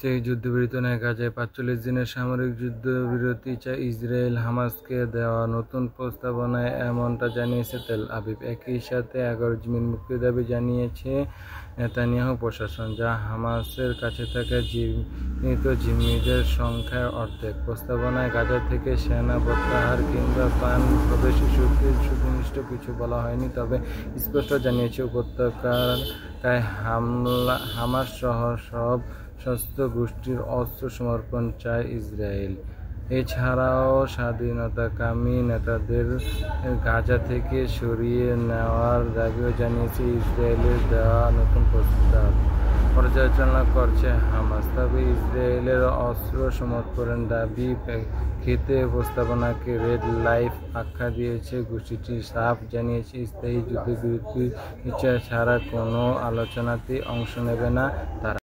সেই যুদ্ধবিরতি নয়, গাজায় ৪৫ দিনের সামরিক যুদ্ধবিরতি চায় ইসরায়েল। হামাসকে দেওয়া নতুন প্রস্তাবনায় এমনটা জানিয়েছে তেল আবিব। একই সাথে ১১ জিম্মির মুক্তির দাবি জানিয়েছে নেতানিয়াহু প্রশাসন, যা হামাসের কাছে থাকা জীবিত জিম্মিদের সংখ্যার অর্ধেক। প্রস্তাবনায় গাজা থেকে সেনা প্রত্যাহার কিংবা প্রাণ প্রবেশের সুনির্দিষ্ট কিছু বলা হয়নি, তবে স্পষ্ট জানিয়েছে উপত্যকায় হামাস সহ সব সশস্ত্র গোষ্ঠীর অস্ত্র সমর্পণ চায় ইসরায়েল। এছাড়াও স্বাধীনতাকামী নেতাদের গাজা থেকে সরিয়ে নেওয়ার দাবিও জানিয়েছে ইসরায়েলের দেওয়া নতুন প্রস্তাব। পর্যালোচনা করছে হামাস, তবে ইসরায়েলের অস্ত্র সমর্পণের দাবি খেতে প্রস্তাবনাকে রেড লাইন আখ্যা দিয়েছে। গোষ্ঠীটি সাফ জানিয়েছে স্থায়ী যুদ্ধবিরতি ছাড়া কোনো আলোচনাতেই অংশ নেবে না তারা।